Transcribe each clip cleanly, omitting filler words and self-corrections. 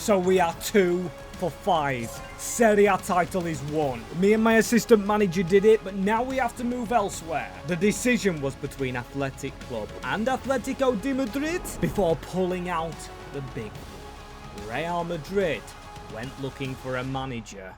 So we are 2 for 5. Serie A title is won. Me and my assistant manager did it, but now we have to move elsewhere. The decision was between Athletic Club and Atletico de Madrid before pulling out the big one. Real Madrid went looking for a manager.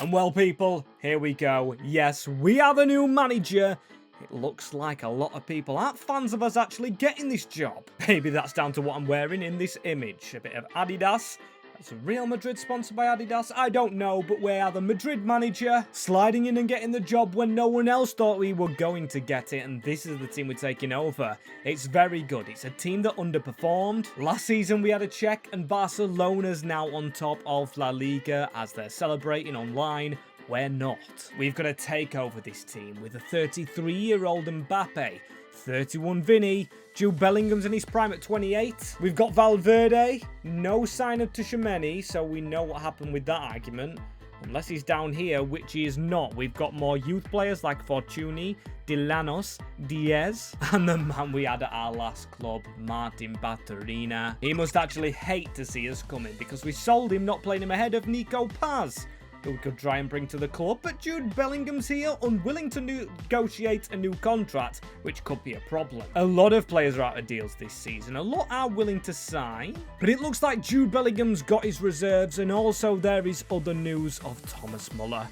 And well, people, here we go. Yes, we are the new manager. It looks like a lot of people aren't fans of us actually getting this job. Maybe that's down to what I'm wearing in this image. A bit of Adidas. That's a Real Madrid sponsored by Adidas. I don't know, but we are the Madrid manager, sliding in and getting the job when no one else thought we were going to get it, and this is the team we're taking over. It's very good. It's a team that underperformed. Last season we had a check, and Barcelona's now on top of La Liga as they're celebrating online. We're not. We've got to take over this team with a 33-year-old Mbappe, 31 Vinny, Jude Bellingham's in his prime at 28. We've got Valverde, no sign of Tchouaméni, so we know what happened with that argument. Unless he's down here, which he is not. We've got more youth players like Fortuny, Dilanos, Diaz, and the man we had at our last club, Martin Baturina. He must actually hate to see us coming because we sold him, not playing him ahead of Nico Paz, who we could try and bring to the club, but Jude Bellingham's here, unwilling to negotiate a new contract, which could be a problem. A lot of players are out of deals this season. A lot are willing to sign, but it looks like Jude Bellingham's got his reserves, and also there is other news of Thomas Muller.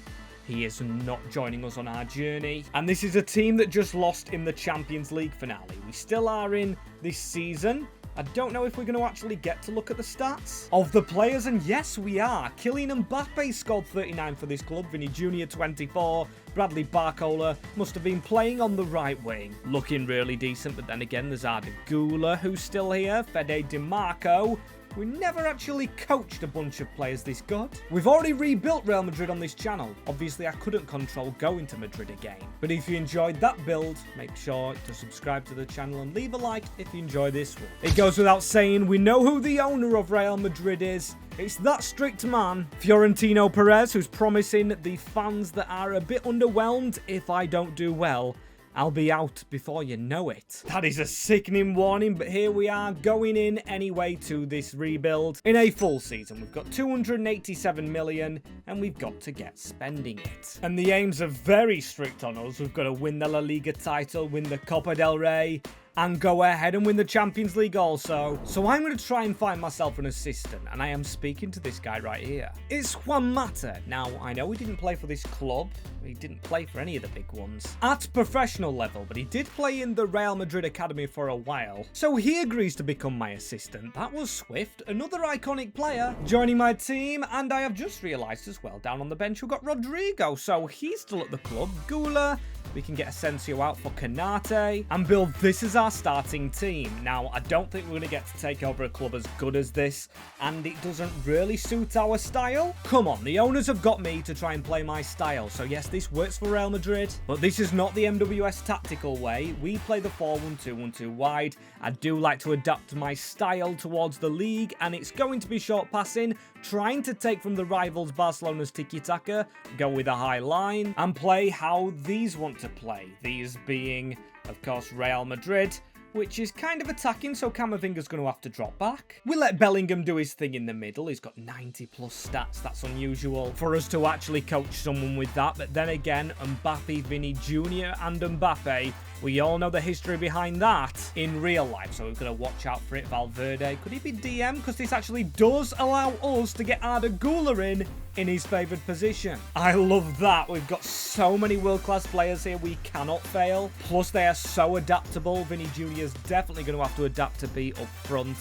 He is not joining us on our journey. And this is a team that just lost in the Champions League finale. We still are in this season. I don't know if we're going to actually get to look at the stats of the players, and yes, we are. Kylian Mbappe scored 39 for this club, Vinny Jr. 24, Bradley Barcola must have been playing on the right wing, looking really decent, but then again, there's Arda Güler, who's still here, Fede Di Marco. We never actually coached a bunch of players this good. We've already rebuilt Real Madrid on this channel. Obviously, I couldn't control going to Madrid again. But if you enjoyed that build, make sure to subscribe to the channel and leave a like if you enjoy this one. It goes without saying, we know who the owner of Real Madrid is. It's that strict man, Florentino Perez, who's promising the fans that are a bit underwhelmed if I don't do well, I'll be out before you know it. That is a sickening warning, but here we are going in anyway to this rebuild. In a full season, we've got 287 million and we've got to get spending it. And the aims are very strict on us. We've got to win the La Liga title, win the Copa del Rey, and go ahead and win the Champions League also. So I'm going to try and find myself an assistant, and I am speaking to this guy right here. It's Juan Mata. Now, I know he didn't play for this club. He didn't play for any of the big ones at professional level, but he did play in the Real Madrid Academy for a while. So he agrees to become my assistant. That was swift. Another iconic player joining my team, and I have just realised as well, down on the bench, we've got Rodrigo. So he's still at the club. Güler. We can get Asensio out for Canate and build this as our starting team. Now, I don't think we're going to get to take over a club as good as this, and it doesn't really suit our style. Come on, the owners have got me to try and play my style. So yes, this works for Real Madrid, but this is not the MWS tactical way. We play the 4-1-2-1-2 wide. I do like to adapt my style towards the league, and it's going to be short passing, trying to take from the rivals Barcelona's tiki-taka, go with a high line, and play how these want to play. These being, of course, Real Madrid, which is kind of attacking, so Camavinga's going to have to drop back. We let Bellingham do his thing in the middle. He's got 90 plus stats. That's unusual for us to actually coach someone with that. But then again, Mbappe, Vinny Jr. and Mbappe, we all know the history behind that in real life, so we've got to watch out for it. Valverde, could he be DM? Because this actually does allow us to get Arda Güler in his favoured position. I love that. We've got so many world-class players here, we cannot fail. Plus, they are so adaptable. Vinny Jr. is definitely going to have to adapt to be up front.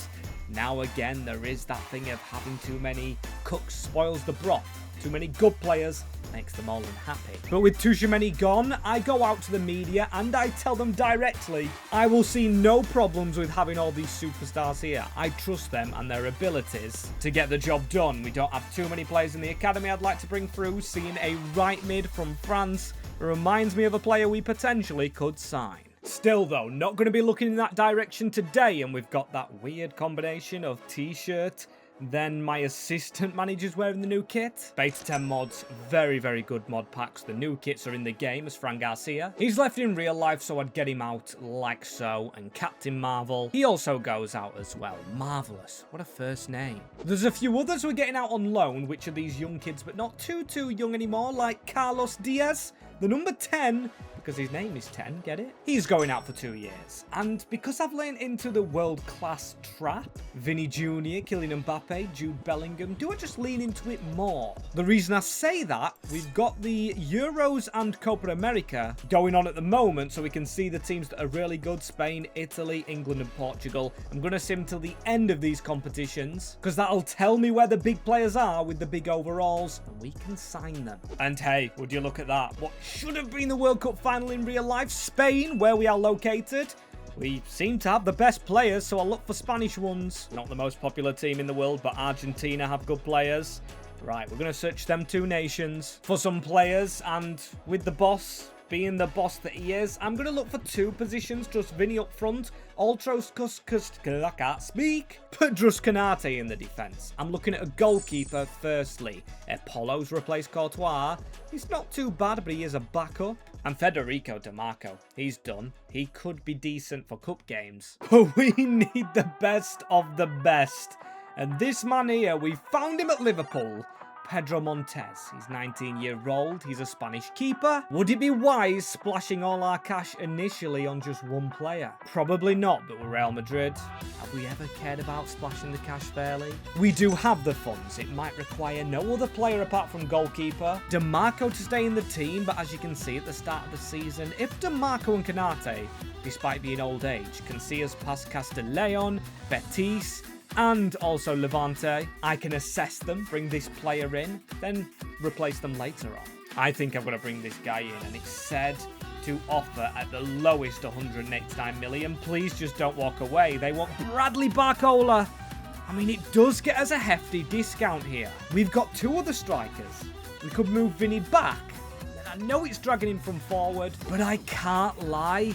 Now, again, there is that thing of having too many cooks spoils the broth. Too many good players makes them all unhappy. But with Tchouaméni gone, I go out to the media and I tell them directly, I will see no problems with having all these superstars here. I trust them and their abilities to get the job done. We don't have too many players in the academy I'd like to bring through. Seeing a right mid from France reminds me of a player we potentially could sign. Still though, not going to be looking in that direction today, and we've got that weird combination of t-shirt then my assistant manager's wearing the new kit. Beta 10 mods, very, very good mod packs. The new kits are in the game as Fran Garcia. He's left in real life, so I'd get him out like so. And Captain Marvel, he also goes out as well. Marvelous. What a first name. There's a few others we're getting out on loan, which are these young kids, but not too young anymore, like Carlos Diaz, the number 10, because his name is 10, get it? He's going out for 2 years. And because I've leaned into the world-class trap, Vinny Jr., Kylian Mbappe, Jude Bellingham, do I just lean into it more? The reason I say that, we've got the Euros and Copa America going on at the moment, so we can see the teams that are really good: Spain, Italy, England, and Portugal. I'm going to sim till the end of these competitions, because that'll tell me where the big players are with the big overalls, and we can sign them. And hey, would you look at that? What should have been the World Cup final in real life, Spain, where we are located. We seem to have the best players, so I'll look for Spanish ones. Not the most popular team in the world, but Argentina have good players. Right, we're going to search them two nations for some players, and with the boss being the boss that he is, I'm going to look for two positions. Just Vinny up front, I can't speak, but just Canate in the defence. I'm looking at a goalkeeper firstly. Apollo's replaced Courtois. He's not too bad, but he is a backup. And Federico Di Marco, he's done. He could be decent for cup games. But we need the best of the best. And this man here, we found him at Liverpool. Pedro Montes. He's 19-year-old. He's a Spanish keeper. Would it be wise splashing all our cash initially on just one player? Probably not, but we're Real Madrid. Have we ever cared about splashing the cash fairly? We do have the funds. It might require no other player apart from goalkeeper. DeMarco to stay in the team, but as you can see at the start of the season, if DeMarco and Canate, despite being old age, can see us past Castellón, Betis, and also Levante, I can assess them, bring this player in, then replace them later on. I think I'm going to bring this guy in, and it's said to offer at the lowest 189 million. Please just don't walk away. They want Bradley Barcola. I mean, it does get us a hefty discount here. We've got two other strikers. We could move Vinny back. I know it's dragging him from forward, but I can't lie.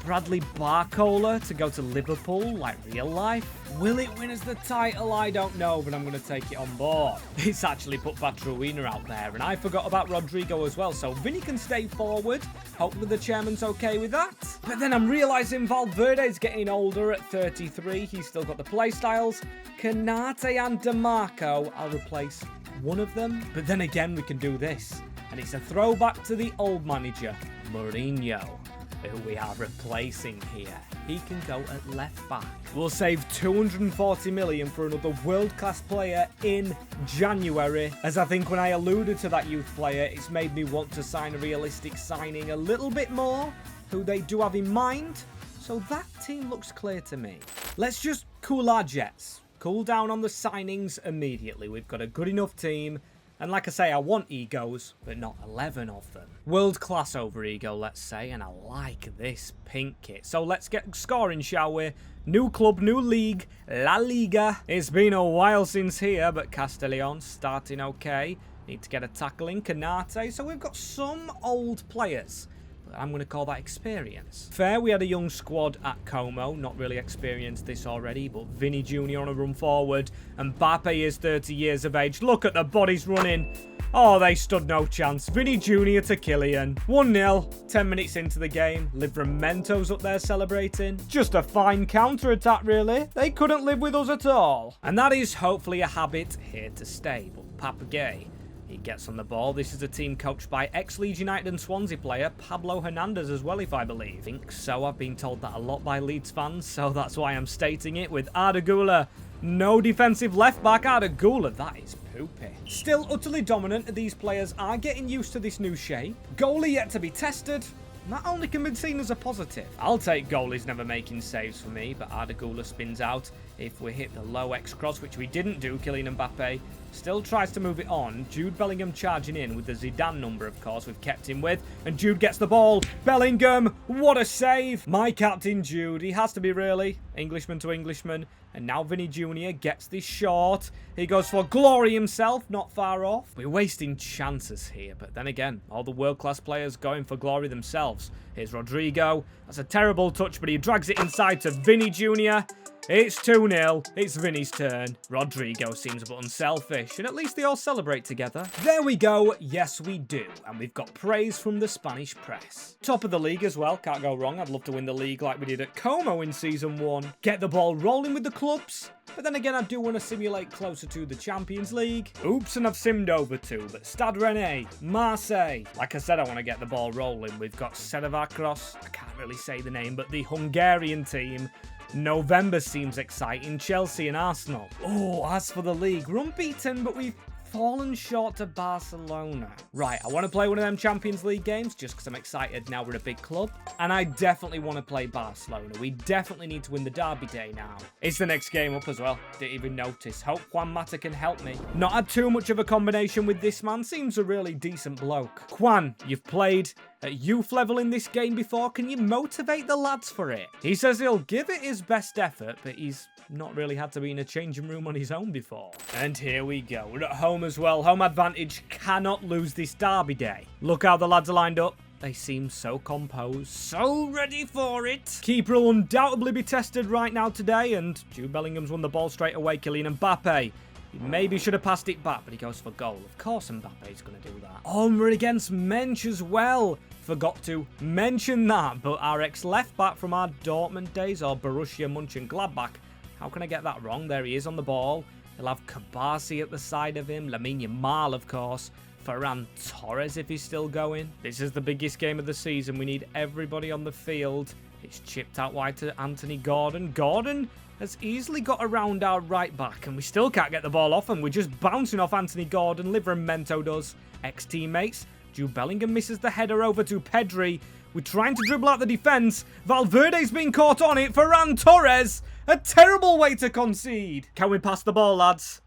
Bradley Barcola to go to Liverpool, like real life? Will it win us the title? I don't know, but I'm going to take it on board. It's actually put Batruina out there, and I forgot about Rodrigo as well, so Vinny can stay forward. Hopefully the chairman's okay with that. But then I'm realising Valverde's getting older at 33. He's still got the play styles. Canate and DeMarco, I'll replace one of them. But then again, we can do this. And it's a throwback to the old manager, Mourinho, who we are replacing here. He can go at left back. We'll save 240 million for another world-class player in January. As I think when I alluded to that youth player, it's made me want to sign a realistic signing a little bit more, who they do have in mind. So that team looks clear to me. Let's just cool our jets. Cool down on the signings immediately. We've got a good enough team. And like I say, I want egos, but not 11 of them. World class over ego, let's say, and I like this pink kit. So let's get scoring, shall we? New club, new league, La Liga. It's been a while since here, but Castellón starting okay. Need to get a tackle in, Canate. So we've got some old players. I'm going to call that experience. Fair, we had a young squad at Como. Not really experienced this already, but Vinny Jr. on a run forward. And Mbappe is 30 years of age. Look at the bodies running. Oh, they stood no chance. Vinny Jr. to Kylian. 1-0. 10 minutes into the game. Livramento's up there celebrating. Just a fine counter-attack, really. They couldn't live with us at all. And that is hopefully a habit here to stay. But Papagay, he gets on the ball. This is a team coached by ex-Leeds United and Swansea player Pablo Hernandez as well, if I believe. I think so. I've been told that a lot by Leeds fans, so that's why I'm stating it with Arda Güler. No defensive left back. Arda Güler, that is poopy. Still utterly dominant. These players are getting used to this new shape. Goalie yet to be tested. That only can be seen as a positive. I'll take goalies never making saves for me, but Arda Güler spins out. If we hit the low X cross, which we didn't do, Kylian Mbappe still tries to move it on. Jude Bellingham charging in with the Zidane number, of course, we've kept him with. And Jude gets the ball. Bellingham, what a save. My captain Jude, he has to be really. Englishman to Englishman. And now Vinny Jr. gets this short. He goes for glory himself, not far off. We're wasting chances here, but then again, all the world-class players going for glory themselves. Here's Rodrigo. That's a terrible touch, but he drags it inside to Vinny Jr. It's 2-0. It's Vinny's turn. Rodrigo seems a bit unselfish, and at least they all celebrate together. There we go. Yes, we do. And we've got praise from the Spanish press. Top of the league as well. Can't go wrong. I'd love to win the league like we did at Como in Season 1. Get the ball rolling with the clubs. But then again, I do want to simulate closer to the Champions League. Oops, and I've simmed over to, but Stade Rennais, Marseille. Like I said, I want to get the ball rolling. We've got Sedevakros. I can't really say the name, but the Hungarian team. November seems exciting. Chelsea and Arsenal. Oh, as for the league, we're unbeaten, but we've fallen short to Barcelona. Right, I want to play one of them Champions League games just because I'm excited now we're a big club. And I definitely want to play Barcelona. We definitely need to win the derby day now. It's the next game up as well. Didn't even notice. Hope Juan Mata can help me. Not had too much of a combination with this man. Seems a really decent bloke. Juan, you've played at youth level in this game before. Can you motivate the lads for it? He says he'll give it his best effort, but he's not really had to be in a changing room on his own before. And here we go. We're at home as well. Home advantage. Cannot lose this derby day. Look how the lads are lined up. They seem so composed, so ready for it. Keeper will undoubtedly be tested right now today, and Jude Bellingham's won the ball straight away. Kylian Mbappe. He maybe should have passed it back, but he goes for goal. Of course Mbappe's going to do that. Oh, and we're against Mensch as well. Forgot to mention that, but our ex-left back from our Dortmund days, or Borussia Mönchengladbach. How can I get that wrong? There he is on the ball. He'll have Kabasi at the side of him. Lamine Yamal, of course. Ferran Torres if he's still going. This is the biggest game of the season. We need everybody on the field. It's chipped out wide to Anthony Gordon. Gordon has easily got around our right back, and we still can't get the ball off him. We're just bouncing off Anthony Gordon. Livramento does. Ex-teammates. Jude Bellingham misses the header over to Pedri. We're trying to dribble out the defence. Valverde's been caught on it. Ferran Torres. A terrible way to concede. Can we pass the ball, lads?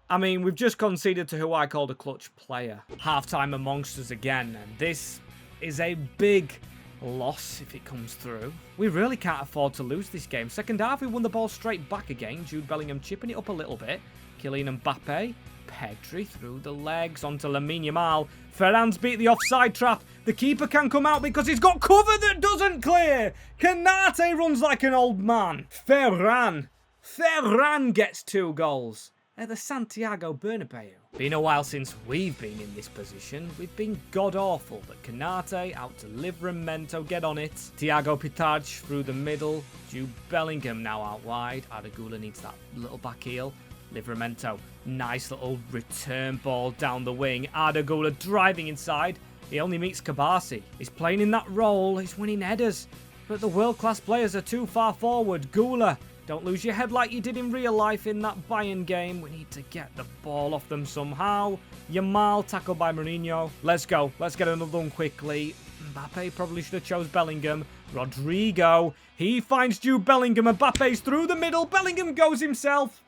I mean, we've just conceded to who I called a clutch player. Half-time amongst us again. And this is a big loss if it comes through. We really can't afford to lose this game. Second half, we won the ball straight back again. Jude Bellingham chipping it up a little bit. Kylian Mbappe. Pedri through the legs onto Lamine Yamal. Ferran's beat the offside trap. The keeper can come out because he's got cover that doesn't clear. Canate runs like an old man. Ferran gets 2 goals at the Santiago Bernabeu. Been a while since we've been in this position. We've been god-awful, but Canate out to Livramento, get on it. Thiago Pitarch through the middle. Jude Bellingham now out wide. Adagula needs that little back heel. Livramento, nice little return ball down the wing. Adagula driving inside. He only meets Kabasi. He's playing in that role. He's winning headers. But the world-class players are too far forward. Gula, don't lose your head like you did in real life in that Bayern game. We need to get the ball off them somehow. Yamal tackled by Mourinho. Let's go. Let's get another one quickly. Mbappe probably should have chose Bellingham. Rodrigo. He finds Jude Bellingham. Mbappe's through the middle. Bellingham goes himself.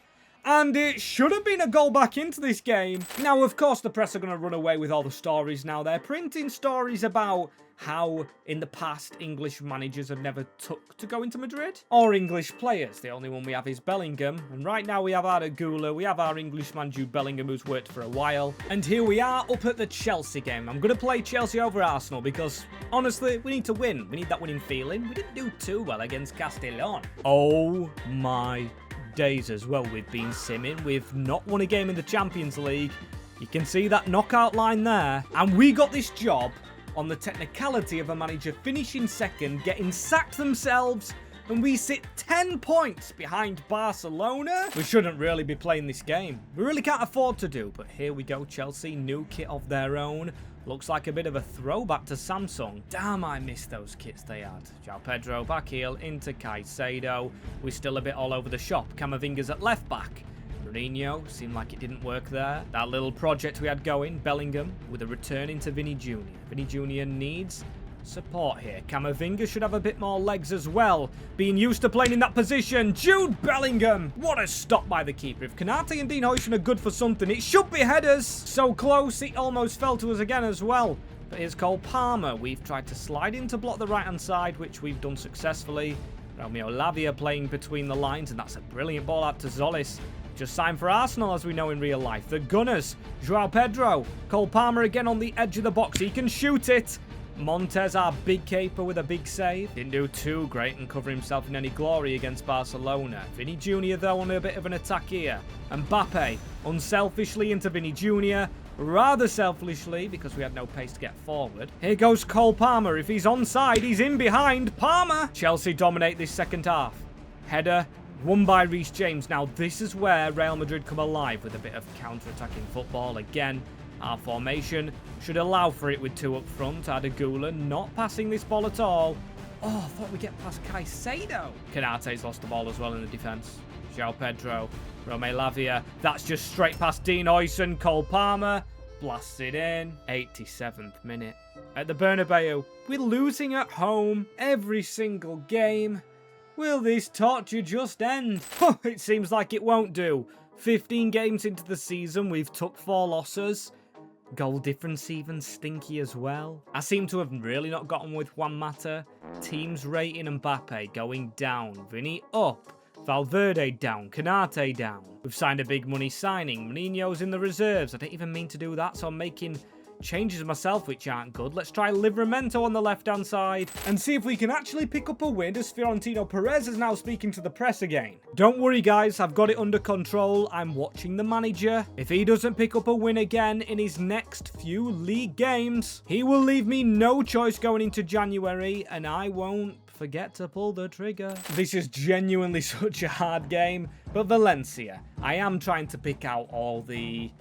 And it should have been a goal back into this game. Now, of course, the press are going to run away with all the stories now. They're printing stories about how, in the past, English managers have never took to go into Madrid. Or English players. The only one we have is Bellingham. And right now we have Adagula. We have our Englishman, Jude Bellingham, who's worked for a while. And here we are up at the Chelsea game. I'm going to play Chelsea over Arsenal because, honestly, we need to win. We need that winning feeling. We didn't do too well against Castellón. Oh my days as well. We've been simming. We've not won a game in the Champions League. You can see that knockout line there. And we got this job on the technicality of a manager finishing second, getting sacked themselves, and we sit 10 points behind Barcelona. We shouldn't really be playing this game. We really can't afford to do, but here we go, Chelsea. New kit of their own. Looks like a bit of a throwback to Samsung. Damn, I missed those kits they had. João Pedro back heel into Caicedo. We're still a bit all over the shop. Camavinga's at left back. Mourinho, seemed like it didn't work there. That little project we had going, Bellingham, with a return into Vinny Jr. Vinny Jr. needs support here. Camavinga should have a bit more legs as well. Being used to playing in that position. Jude Bellingham. What a stop by the keeper. If Canate and Dean Huijsen are good for something, it should be headers. So close, it almost fell to us again as well. But here's Cole Palmer. We've tried to slide in to block the right-hand side, which we've done successfully. Romeo Lavia playing between the lines, and that's a brilliant ball out to Zolis. Just signed for Arsenal, as we know in real life. The Gunners. João Pedro. Cole Palmer again on the edge of the box. He can shoot it. Montez, our big keeper, with a big save. Didn't do too great and cover himself in any glory against Barcelona. Vinny Jr., though, on a bit of an attack here. Mbappe, unselfishly into Vinny Jr., rather selfishly, because we had no pace to get forward. Here goes Cole Palmer. If he's onside, he's in behind. Palmer! Chelsea dominate this second half. Header, won by Reece James. Now, this is where Real Madrid come alive with a bit of counter-attacking football. Again, our formation should allow for it with two up front. Adagula not passing this ball at all. Oh, I thought we'd get past Caicedo. Canate's lost the ball as well in the defence. João Pedro, Romeo Lavia. That's just straight past Dean Huijsen. Cole Palmer blasts it in. 87th minute. At the Bernabeu, we're losing at home every single game. Will this torture just end? It seems like it won't do. 15 games into the season, we've took 4 losses. Goal difference even stinky as well. I seem to have really not gotten with Juan Mata. Teams rating Mbappe going down. Vinny up. Valverde down. Canate down. We've signed a big money signing. Mourinho's in the reserves. I didn't even mean to do that, so I'm making changes myself which aren't good. Let's try Livramento on the left-hand side and see if we can actually pick up a win, as Florentino Perez is now speaking to the press again. Don't worry guys, I've got it under control. I'm watching the manager. If he doesn't pick up a win again in his next few league games, he will leave me no choice going into January, and I won't forget to pull the trigger. This is genuinely such a hard game, but Valencia, I am trying to pick out all the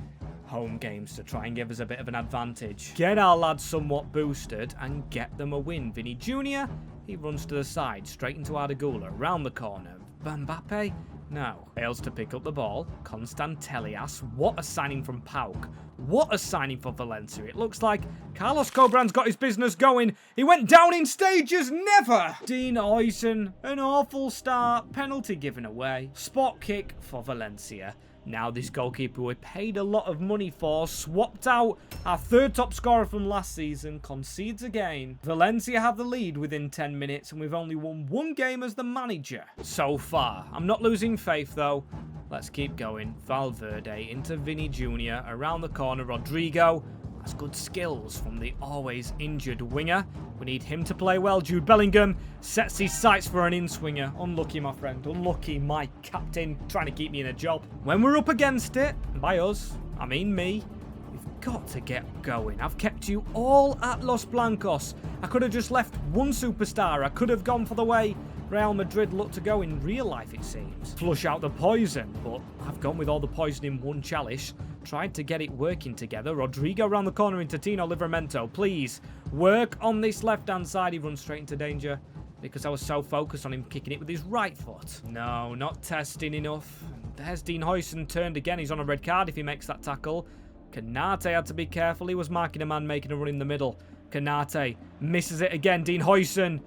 home games to try and give us a bit of an advantage. Get our lads somewhat boosted and get them a win. Vinny Jr., he runs to the side, straight into Adagula, around the corner. Mbappe? No. Fails to pick up the ball. Constantelias, what a signing from Pauk. What a signing for Valencia. It looks like Carlos Cobran's got his business going. He went down in stages, never! Dean Huijsen, an awful start. Penalty given away. Spot kick for Valencia. Now this goalkeeper we paid a lot of money for, swapped out, our third top scorer from last season, concedes again. Valencia have the lead within 10 minutes and we've only won 1 game as the manager so far. I'm not losing faith though. Let's keep going. Valverde into Vinny Jr. Around the corner, Rodrigo. That's good skills from the always injured winger. We need him to play well. Jude Bellingham sets his sights for an in-swinger. Unlucky, my friend. Unlucky, my captain, trying to keep me in a job. When we're up against it, and by us, I mean me, we've got to get going. I've kept you all at Los Blancos. I could have just left one superstar. I could have gone for the way Real Madrid look to go in real life, it seems. Flush out the poison, but I've gone with all the poison in one chalice. Tried to get it working together. Rodrigo around the corner into Tino Livramento. Please, work on this left-hand side. He runs straight into danger because I was so focused on him kicking it with his right foot. No, not testing enough. There's Dean Huijsen turned again. He's on a red card if he makes that tackle. Canate had to be careful. He was marking a man making a run in the middle. Canate misses it again. Dean Huijsen.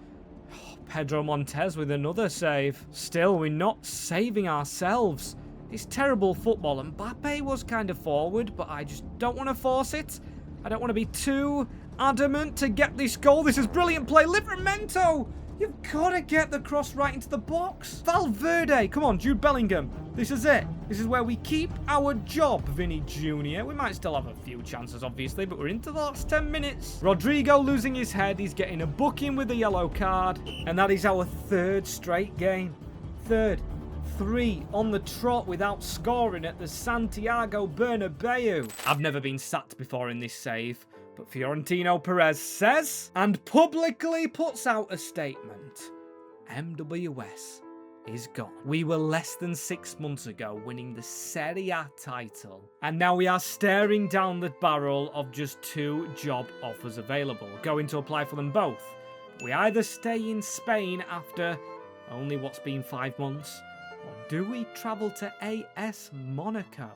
Pedro Montez with another save. Still, we're not saving ourselves. It's terrible football. Mbappe was kind of forward, but I just don't want to force it. I don't want to be too adamant to get this goal. This is brilliant play. Livramento! You've got to get the cross right into the box. Valverde! Come on, Jude Bellingham. This is it. This is where we keep our job, Vinny Jr. We might still have a few chances, obviously, but we're into the last 10 minutes. Rodrigo losing his head. He's getting a booking with a yellow card. And that is our 3rd straight game. 3rd. 3 on the trot without scoring at the Santiago Bernabeu. I've never been sacked before in this save, but Florentino Perez says and publicly puts out a statement. MWS is gone. We were less than 6 months ago winning the Serie A title, and now we are staring down the barrel of just 2 job offers available. Going to apply for them both. We either stay in Spain after only what's been 5 months, or do we travel to AS Monaco?